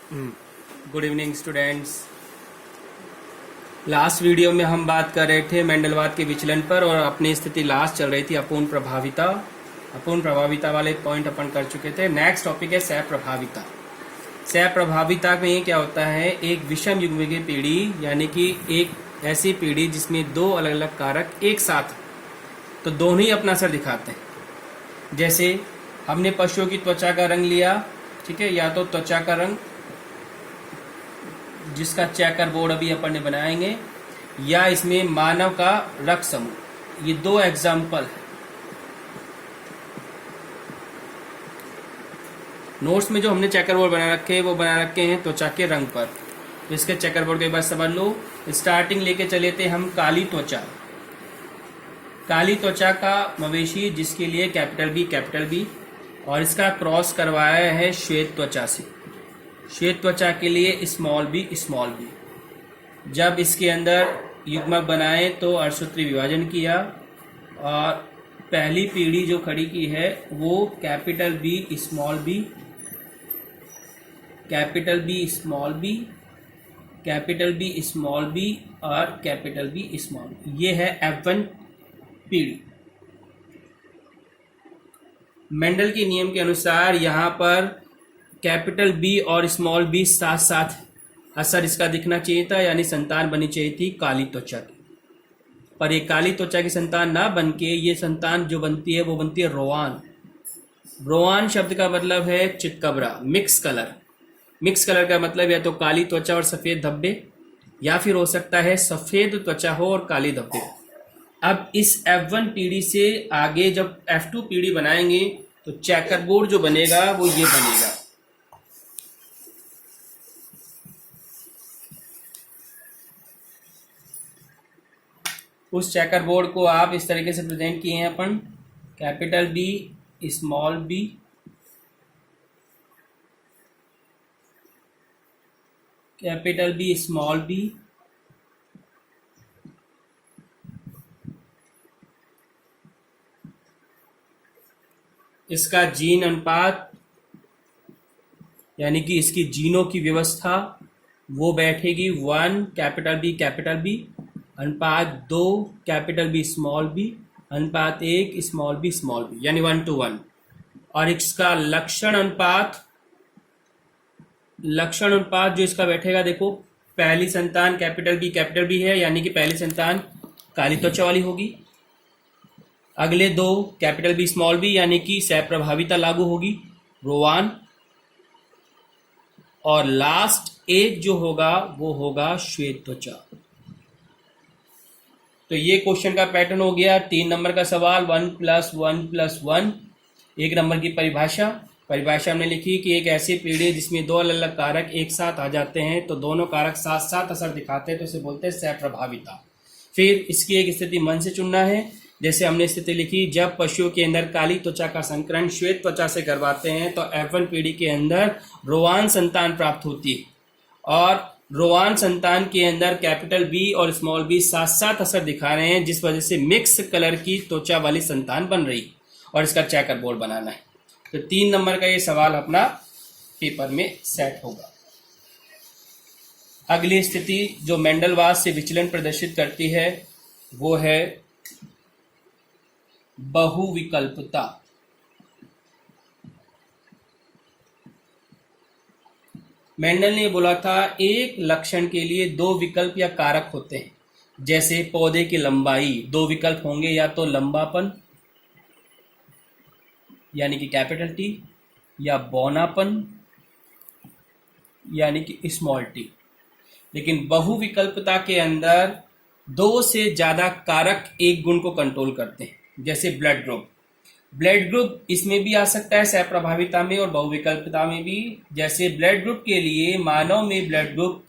Good evening students. Last video में हम बात कर रहे थे मेंडलवाद के विचलन पर और अपनी स्थिति लास्ट चल रही थी अपूर्ण प्रभाविता। अपूर्ण प्रभाविता वाले पॉइंट अपन कर चुके थे। नेक्स्ट टॉपिक है सह प्रभाविता। सह प्रभाविता में क्या होता है, एक विषम युग्मिकीय पीढ़ी यानी कि एक ऐसी पीढ़ी जिसमें दो अलग अलग कारक एक साथ तो दोनों ही अपना असर दिखाते हैं। जैसे हमने पशुओं की त्वचा का रंग लिया, ठीक है, या तो त्वचा का रंग जिसका चेकर बोर्ड अभी अपन ने बनाएंगे, या इसमें मानव का रक्त समूह। ये दो एग्जाम्पल है। नोट्स में जो हमने चेकर बोर्ड बना रखे हैं वो बना रखे हैं त्वचा के रंग पर। तो इसके चेकर बोर्ड के बाद समझ लो। स्टार्टिंग लेके चले थे हम काली त्वचा। काली त्वचा का मवेशी जिसके लिए कैपिटल बी और इसका क्रॉस करवाया है श्वेत त्वचा से। श्वेत त्वचा के लिए स्मॉल बी। जब इसके अंदर युग्मक बनाए तो अर्धसूत्री विभाजन किया और पहली पीढ़ी जो खड़ी की है वो कैपिटल बी स्मॉल बी और कैपिटल बी स्मॉल बी। ये है F1 पीढ़ी। मेंडल के नियम के अनुसार यहाँ पर कैपिटल बी और स्मॉल बी साथ साथ असर इसका दिखना चाहिए था, यानी संतान बनी चाहिए थी काली त्वचा की। पर ये काली त्वचा की संतान ना बन के ये संतान जो बनती है वो बनती है रोआन। रोआन शब्द का मतलब है चितकबरा, मिक्स कलर। मिक्स कलर का मतलब या तो काली त्वचा और सफ़ेद धब्बे, या फिर हो सकता है सफ़ेद त्वचा हो और काली धब्बे। अब इस F1 पीढ़ी से आगे जब F2 पीढ़ी बनाएंगे तो चेकर बोर्ड जो बनेगा वो ये बनेगा। उस चेकर बोर्ड को आप इस तरीके से प्रेजेंट किए हैं अपन, capital B small B, capital B small B, इसका जीन अनुपात यानी कि इसकी जीनों की व्यवस्था वो बैठेगी 1 कैपिटल बी अनुपात 2 कैपिटल बी स्मॉल बी अनुपात 1 स्मॉल बी यानी 1:1। और इसका लक्षण अनुपात जो इसका बैठेगा, देखो पहली संतान कैपिटल बी है यानी कि पहली संतान काली त्वचा वाली होगी। अगले दो कैपिटल बी स्मॉल बी यानी कि सह प्रभाविता लागू होगी, रोवान। और लास्ट एक जो होगा वो होगा श्वेत त्वचा। तो ये क्वेश्चन का पैटर्न हो गया। 3 नंबर का सवाल 1 + 1 + 1। 1 नंबर की परिभाषा हमने लिखी कि एक ऐसी पीढ़ी जिसमें दो अलग अलग कारक एक साथ आ जाते हैं तो दोनों कारक साथ साथ असर दिखाते हैं तो इसे बोलते हैं सह प्रभाविता। फिर इसकी एक स्थिति मन से चुनना है। जैसे हमने स्थिति लिखी, जब पशुओं के अंदर काली त्वचा का संकरण श्वेत त्वचा से करवाते हैं तो F1 पीढ़ी के अंदर रोवान संतान प्राप्त होती है और रोवान संतान के अंदर कैपिटल बी और स्मॉल बी साथ साथ असर दिखा रहे हैं, जिस वजह से मिक्स कलर की त्वचा वाली संतान बन रही और इसका चेकर बोर्ड बनाना है। तो 3 नंबर का ये सवाल अपना पेपर में सेट होगा। अगली स्थिति जो मेंडलवाद से विचलन प्रदर्शित करती है वो है बहुविकल्पता। मेंडल ने बोला था एक लक्षण के लिए 2 विकल्प या कारक होते हैं। जैसे पौधे की लंबाई, 2 विकल्प होंगे, या तो लंबापन यानी कि कैपिटल टी, या बौनापन यानी कि स्मॉल टी। लेकिन बहुविकल्पता के अंदर 2 से ज्यादा कारक एक गुण को कंट्रोल करते हैं। जैसे ब्लड ग्रुप इसमें भी आ सकता है सह प्रभाविता में और बहुविकल्पता में भी। जैसे ब्लड ग्रुप के लिए मानव में ब्लड ग्रुप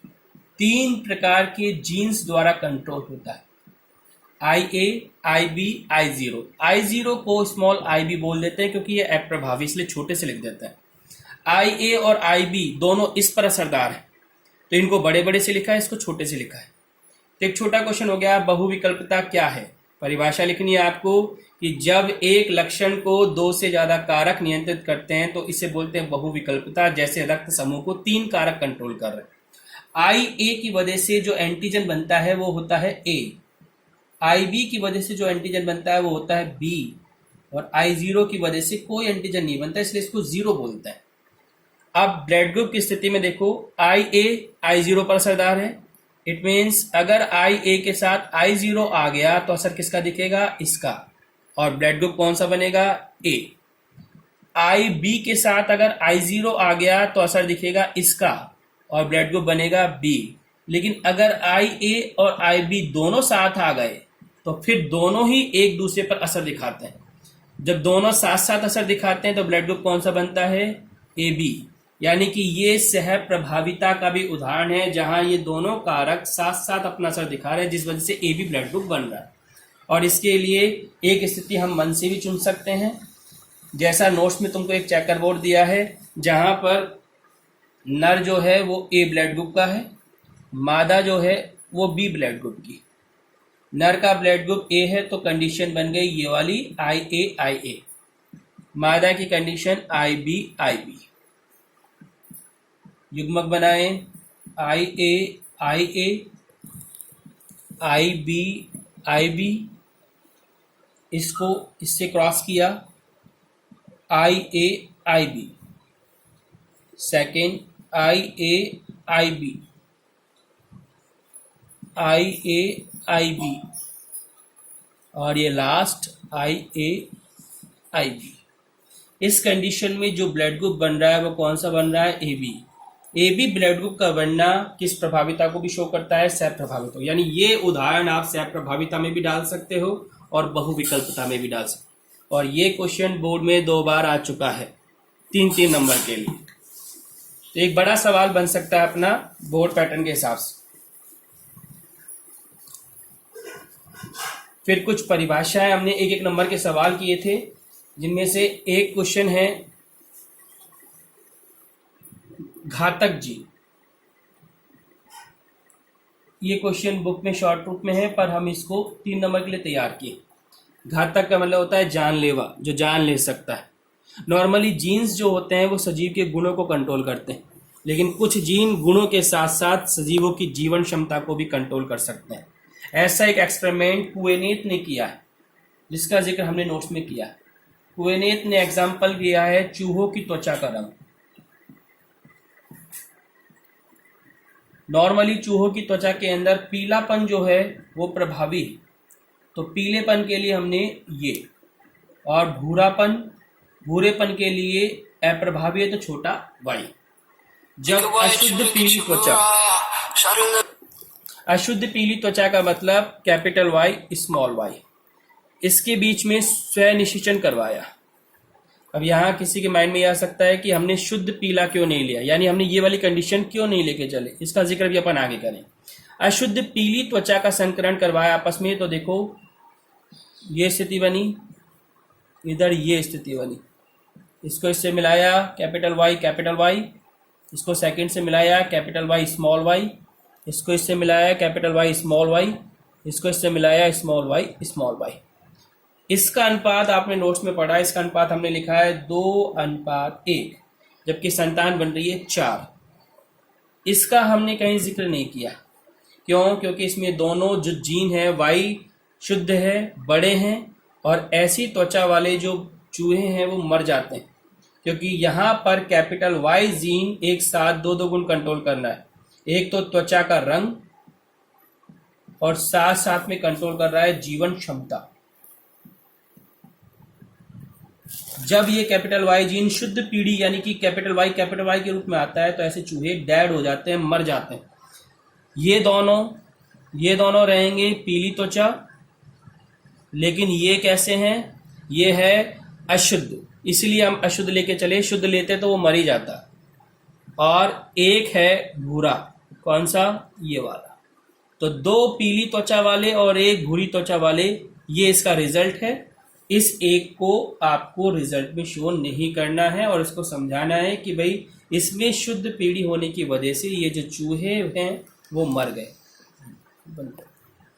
3 प्रकार के जीन्स द्वारा कंट्रोल होता है, IA, IB, I0। I0 को स्मॉल IB बोल देते हैं क्योंकि ये अप्रभावी, इसलिए छोटे से लिख देते हैं। IA और IB दोनों इस पर असरदार है तो इनको बड़े बड़े से लिखा है, इसको छोटे से लिखा है। तो एक छोटा क्वेश्चन हो गया, बहुविकल्पता क्या है। परिभाषा लिखनी है आपको कि जब एक लक्षण को 2 से ज्यादा कारक नियंत्रित करते हैं तो इसे बोलते हैं बहुविकल्पता। जैसे रक्त समूह को 3 कारक कंट्रोल कर रहे हैं। आई ए की वजह से जो एंटीजन बनता है वो होता है ए, आई बी की वजह से जो एंटीजन बनता है वो होता है बी, और आई जीरो की वजह से कोई एंटीजन नहीं बनता, इसलिए इसको जीरो बोलते हैं। अब ब्लड ग्रुप की स्थिति में देखो, आई ए आई जीरो पर असरदार है। इट मीन्स अगर आई ए के साथ आई जीरो आ गया तो असर किसका दिखेगा? इसका। और ब्लड ग्रुप कौन सा बनेगा? ए। आई बी के साथ अगर आई जीरो आ गया तो असर दिखेगा इसका, और ब्लड ग्रुप बनेगा बी। लेकिन अगर आई ए और आई बी दोनों साथ आ गए तो फिर दोनों ही एक दूसरे पर असर दिखाते हैं। जब दोनों साथ साथ असर दिखाते हैं तो ब्लड ग्रुप कौन सा बनता है? A B. यानी कि ये सह प्रभाविता का भी उदाहरण है, जहां ये दोनों कारक साथ साथ अपना असर दिखा रहे हैं, जिस वजह से ए बी ब्लड ग्रुप बन रहा है। और इसके लिए एक स्थिति हम मन से भी चुन सकते हैं। जैसा नोट्स में तुमको एक चेकर बोर्ड दिया है, जहां पर नर जो है वो ए ब्लड ग्रुप का है, मादा जो है वो बी ब्लड ग्रुप की। नर का ब्लड ग्रुप ए है तो कंडीशन बन गई ये वाली आई ए। मादा की कंडीशन आई बी। युग्मक बनाए आई ए आई बी, इसको इससे क्रॉस किया I A B, second I A B, और ये लास्ट आई ए बी। इस कंडीशन में जो ब्लड ग्रुप बन रहा है वो कौन सा बन रहा है? A B. A B blood group का बनना किस प्रभाविता को भी शो करता है? सह प्रभाविता। यानी ये उदाहरण आप सह प्रभाविता में भी डाल सकते हो और बहुविकल्पता में भी डाल सकते हो। और ये क्वेश्चन बोर्ड में 2 बार आ चुका है 3-3 नंबर के लिए। तो एक बड़ा सवाल बन सकता है अपना बोर्ड पैटर्न के हिसाब से। फिर कुछ परिभाषाएं हमने 1-1 नंबर के सवाल किए थे, जिनमें से एक क्वेश्चन है घातक जीन। ये क्वेश्चन बुक में शॉर्ट रूप में है, पर हम इसको 3 नंबर के लिए तैयार किए। घातक का मतलब होता है जानलेवा, जो जान ले सकता है। नॉर्मली जीन्स जो होते हैं वो सजीव के गुणों को कंट्रोल करते हैं, लेकिन कुछ जीन गुणों के साथ साथ सजीवों की जीवन क्षमता को भी कंट्रोल कर सकते हैं। ऐसा एक एक्सपेरिमेंट कुएनेत ने किया है, जिसका जिक्र हमने नोट्स में किया। कुएनेत ने एग्जाम्पल दिया है चूहों की त्वचा का रंग। नॉर्मली चूहों की त्वचा के अंदर पीलापन जो है वो प्रभावी है, तो पीलेपन के लिए हमने ये, और भूरेपन के लिए अप्रभावी है तो छोटा वाई। जब अशुद्ध पीली त्वचा का मतलब कैपिटल वाई स्मॉल वाई, इसके बीच में स्वनिषेचन करवाया। अब यहाँ किसी के माइंड में आ सकता है कि हमने शुद्ध पीला क्यों नहीं लिया, यानी हमने ये वाली कंडीशन क्यों नहीं लेके चले। इसका जिक्र भी अपन आगे करें। अशुद्ध पीली त्वचा का संकरण करवाया आपस में, तो देखो ये स्थिति बनी, इधर ये स्थिति बनी। इसको इससे मिलाया कैपिटल वाई, इसको सेकंड से मिलाया कैपिटल वाई स्मॉल वाई, इसको इससे मिलाया कैपिटल वाई स्मॉल वाई, इसको इससे मिलाया स्मॉल वाई। इसका अनुपात आपने नोट्स में पढ़ा, इसका अनुपात हमने लिखा है 2:1, जबकि संतान बन रही है 4। इसका हमने कहीं जिक्र नहीं किया। क्यों? क्योंकि इसमें दोनों जो जीन है वाई शुद्ध है, बड़े हैं, और ऐसी त्वचा वाले जो चूहे हैं वो मर जाते हैं, क्योंकि यहाँ पर कैपिटल वाई जीन एक साथ 2 गुण कंट्रोल करना है। एक तो त्वचा का रंग, और साथ साथ में कंट्रोल कर रहा है जीवन क्षमता। जब ये कैपिटल वाई जीन शुद्ध पीढ़ी यानी कि कैपिटल वाई के रूप में आता है, तो ऐसे चूहे डेड हो जाते हैं, मर जाते हैं। ये दोनों रहेंगे पीली त्वचा, लेकिन ये कैसे हैं? ये है अशुद्ध, इसलिए हम अशुद्ध लेके चले। शुद्ध लेते तो वो मर ही जाता। और एक है भूरा, कौन सा? ये वाला। तो 2 पीली त्वचा वाले और 1 भूरी त्वचा वाले, ये इसका रिजल्ट है। इस एक को आपको रिजल्ट में शो नहीं करना है और इसको समझाना है कि भाई इसमें शुद्ध पीढ़ी होने की वजह से ये जो चूहे हैं वो मर गए।